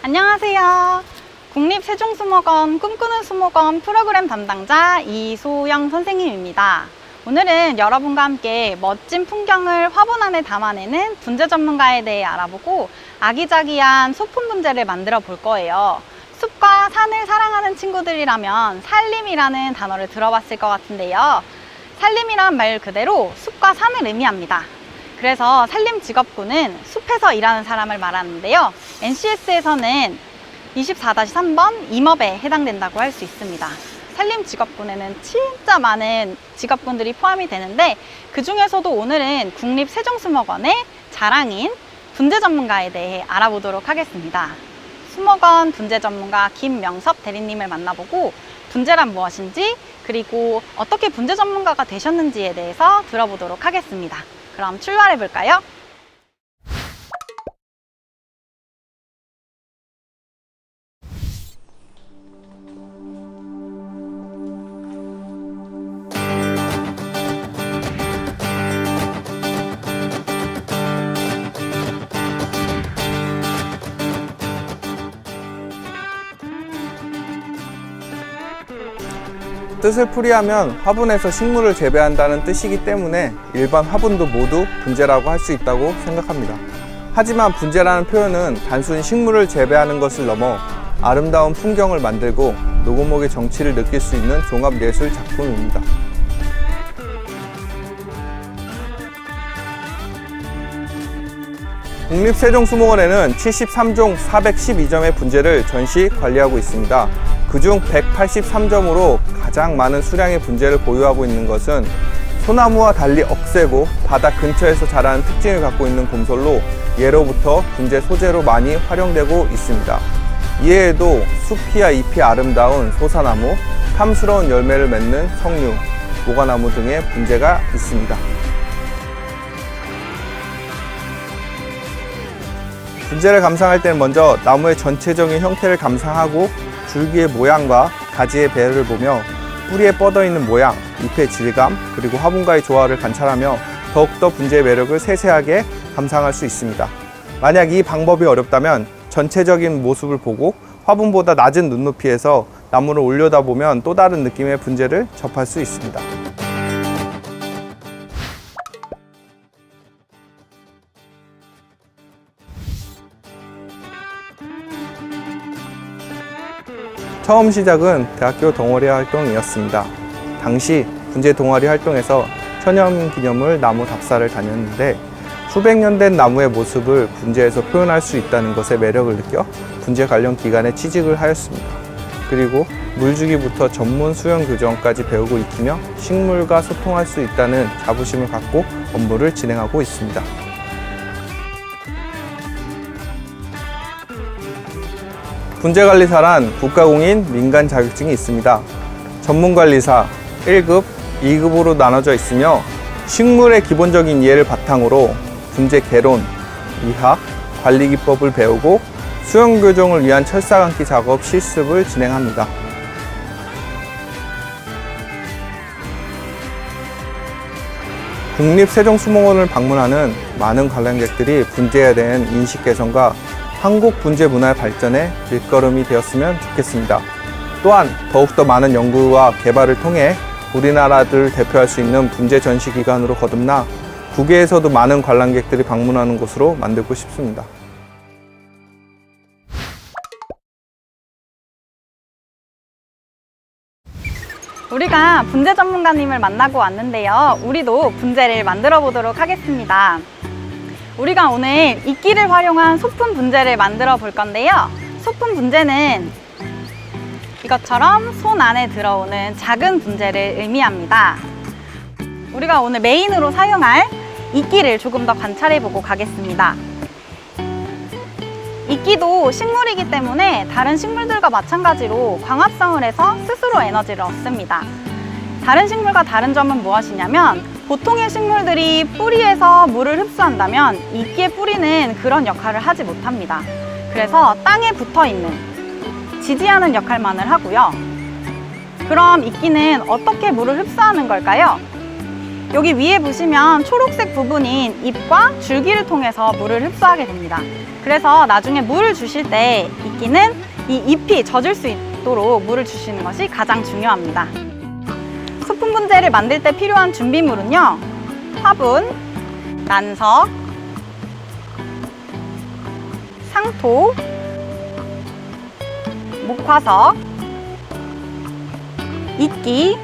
안녕하세요. 국립세종수목원 꿈꾸는 수목원 프로그램 담당자 이소영 선생님입니다. 오늘은 여러분과 함께 멋진 풍경을 화분 안에 담아내는 분재 전문가에 대해 알아보고 아기자기한 소품 분재를 만들어 볼 거예요. 숲과 산을 사랑하는 친구들이라면 산림이라는 단어를 들어봤을 것 같은데요. 산림이란 말 그대로 숲과 산을 의미합니다. 그래서 산림직업군은 숲에서 일하는 사람을 말하는데요. NCS에서는 24-3번 임업에 해당된다고 할 수 있습니다. 산림직업군에는 진짜 많은 직업군들이 포함이 되는데 그 중에서도 오늘은 국립세종수목원의 자랑인 분재 전문가에 대해 알아보도록 하겠습니다. 수목원 분재 전문가 김명섭 대리님을 만나보고 분재란 무엇인지 그리고 어떻게 분재 전문가가 되셨는지에 대해서 들어보도록 하겠습니다. 그럼 출발해 볼까요? 뜻을 풀이하면 화분에서 식물을 재배한다는 뜻이기 때문에 일반 화분도 모두 분재라고 할 수 있다고 생각합니다. 하지만 분재라는 표현은 단순히 식물을 재배하는 것을 넘어 아름다운 풍경을 만들고 노고목의 정취를 느낄 수 있는 종합예술 작품입니다. 국립세종수목원에는 73종 412점의 분재를 전시 관리하고 있습니다. 그중 183점으로 가장 많은 수량의 분재를 보유하고 있는 것은 소나무와 달리 억세고 바다 근처에서 자라는 특징을 갖고 있는 곰솔로 예로부터 분재 소재로 많이 활용되고 있습니다. 이외에도 숲이야 잎이 아름다운 소사나무, 탐스러운 열매를 맺는 석류, 모과나무 등의 분재가 있습니다. 분재를 감상할 때는 먼저 나무의 전체적인 형태를 감상하고 줄기의 모양과 가지의 배를 보며 뿌리에 뻗어있는 모양, 잎의 질감, 그리고 화분과의 조화를 관찰하며 더욱더 분재의 매력을 세세하게 감상할 수 있습니다. 만약 이 방법이 어렵다면 전체적인 모습을 보고 화분보다 낮은 눈높이에서 나무를 올려다보면 또 다른 느낌의 분재를 접할 수 있습니다. 처음 시작은 대학교 동아리 활동이었습니다. 당시 분재 동아리 활동에서 천연기념물 나무 답사를 다녔는데 수백 년 된 나무의 모습을 분재해서 표현할 수 있다는 것에 매력을 느껴 분재 관련 기관에 취직을 하였습니다. 그리고 물주기부터 전문 수영 교정까지 배우고 익히며 식물과 소통할 수 있다는 자부심을 갖고 업무를 진행하고 있습니다. 분재관리사란 국가공인 민간 자격증이 있습니다. 전문관리사 1급, 2급으로 나눠져 있으며 식물의 기본적인 이해를 바탕으로 분재 개론, 이학, 관리기법을 배우고 수영교정을 위한 철사감기 작업 실습을 진행합니다. 국립세종수목원을 방문하는 많은 관람객들이 분재에 대한 인식 개선과 한국 분재 문화의 발전에 일걸음이 되었으면 좋겠습니다. 또한 더욱더 많은 연구와 개발을 통해 우리나라를 대표할 수 있는 분재 전시 기관으로 거듭나 국외에서도 많은 관람객들이 방문하는 곳으로 만들고 싶습니다. 우리가 분재 전문가님을 만나고 왔는데요. 우리도 분재를 만들어 보도록 하겠습니다. 우리가 오늘 이끼를 활용한 소품 분재를 만들어 볼 건데요. 소품 분재는 이것처럼 손 안에 들어오는 작은 분재를 의미합니다. 우리가 오늘 메인으로 사용할 이끼를 조금 더 관찰해 보고 가겠습니다. 이끼도 식물이기 때문에 다른 식물들과 마찬가지로 광합성을 해서 스스로 에너지를 얻습니다. 다른 식물과 다른 점은 무엇이냐면 보통의 식물들이 뿌리에서 물을 흡수한다면 이끼의 뿌리는 그런 역할을 하지 못합니다. 그래서 땅에 붙어 있는 지지하는 역할만을 하고요. 그럼 이끼는 어떻게 물을 흡수하는 걸까요? 여기 위에 보시면 초록색 부분인 잎과 줄기를 통해서 물을 흡수하게 됩니다. 그래서 나중에 물을 주실 때 이끼는 이 잎이 젖을 수 있도록 물을 주시는 것이 가장 중요합니다. 소품 분재를 만들 때 필요한 준비물은요, 화분, 난석, 상토, 목화석, 이끼,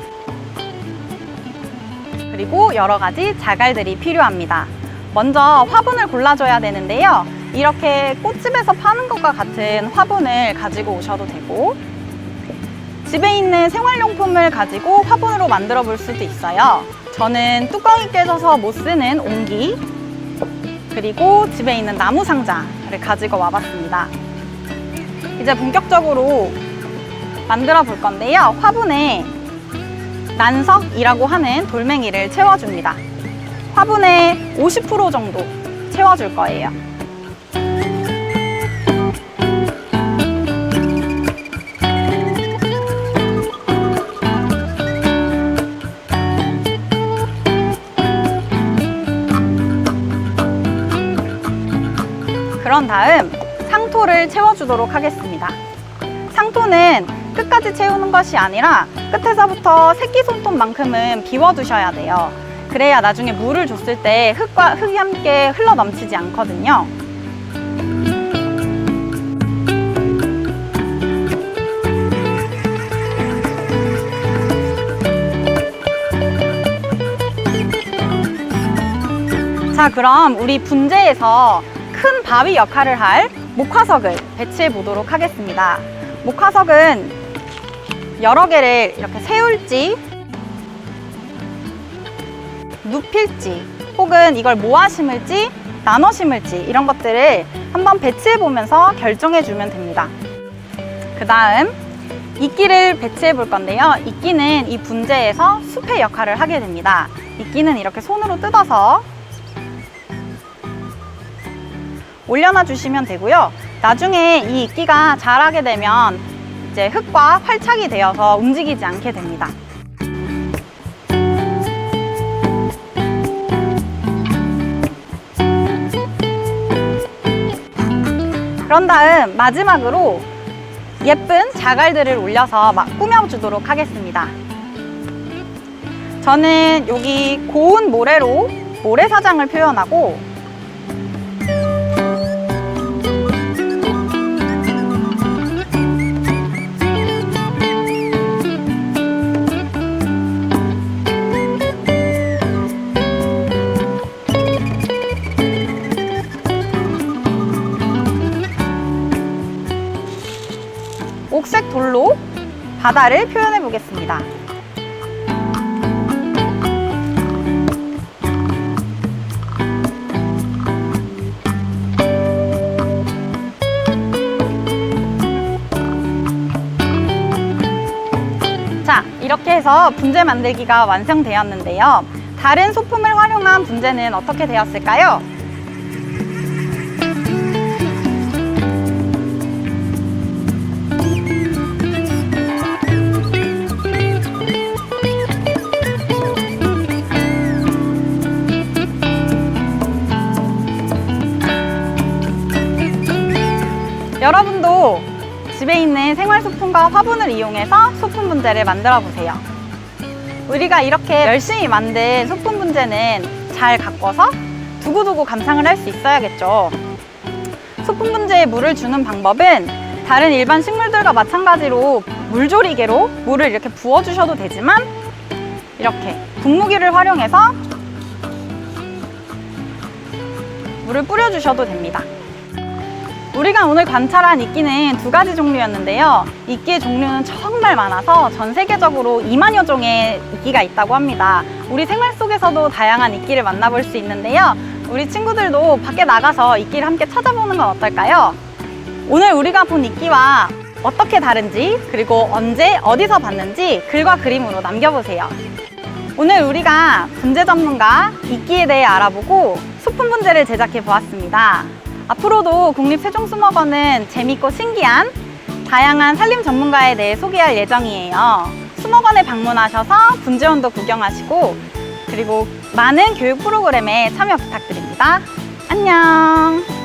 그리고 여러 가지 자갈들이 필요합니다. 먼저 화분을 골라줘야 되는데요. 이렇게 꽃집에서 파는 것과 같은 화분을 가지고 오셔도 되고, 집에 있는 생활용품을 가지고 화분으로 만들어 볼 수도 있어요. 저는 뚜껑이 깨져서 못 쓰는 옹기, 그리고 집에 있는 나무 상자를 가지고 와봤습니다. 이제 본격적으로 만들어 볼 건데요. 화분에 난석이라고 하는 돌멩이를 채워줍니다. 화분의 50% 정도 채워줄 거예요. 그런 다음 상토를 채워주도록 하겠습니다. 상토는 끝까지 채우는 것이 아니라 끝에서부터 새끼손톱만큼은 비워두셔야 돼요. 그래야 나중에 물을 줬을 때 흙과 흙이 함께 흘러 넘치지 않거든요. 자, 그럼 우리 분재에서 큰 바위 역할을 할 목화석을 배치해 보도록 하겠습니다. 목화석은 여러 개를 이렇게 세울지 눕힐지 혹은 이걸 모아 심을지 나눠 심을지 이런 것들을 한번 배치해 보면서 결정해 주면 됩니다. 그 다음 이끼를 배치해 볼 건데요. 이끼는 이 분재에서 숲의 역할을 하게 됩니다. 이끼는 이렇게 손으로 뜯어서 올려놔 주시면 되고요. 나중에 이 이끼가 자라게 되면 이제 흙과 활착이 되어서 움직이지 않게 됩니다. 그런 다음 마지막으로 예쁜 자갈들을 올려서 막 꾸며주도록 하겠습니다. 저는 여기 고운 모래로 모래사장을 표현하고 옥색 돌로 바다를 표현해 보겠습니다. 자, 이렇게 해서 분재 만들기가 완성되었는데요. 다른 소품을 활용한 분재는 어떻게 되었을까요? 여러분도 집에 있는 생활소품과 화분을 이용해서 소품 분재를 만들어 보세요. 우리가 이렇게 열심히 만든 소품 분재는 잘 가꿔서 두고두고 감상을 할 수 있어야겠죠. 소품 분재에 물을 주는 방법은 다른 일반 식물들과 마찬가지로 물조리개로 물을 이렇게 부어주셔도 되지만 이렇게 분무기를 활용해서 물을 뿌려주셔도 됩니다. 우리가 오늘 관찰한 이끼는 두 가지 종류였는데요. 이끼의 종류는 정말 많아서 전 세계적으로 2만여 종의 이끼가 있다고 합니다. 우리 생활 속에서도 다양한 이끼를 만나볼 수 있는데요. 우리 친구들도 밖에 나가서 이끼를 함께 찾아보는 건 어떨까요? 오늘 우리가 본 이끼와 어떻게 다른지 그리고 언제 어디서 봤는지 글과 그림으로 남겨보세요. 오늘 우리가 분재 전문가 이끼에 대해 알아보고 소품 분재를 제작해 보았습니다. 앞으로도 국립세종수목원은 재밌고 신기한 다양한 산림 전문가에 대해 소개할 예정이에요. 수목원에 방문하셔서 분재원도 구경하시고 그리고 많은 교육 프로그램에 참여 부탁드립니다. 안녕!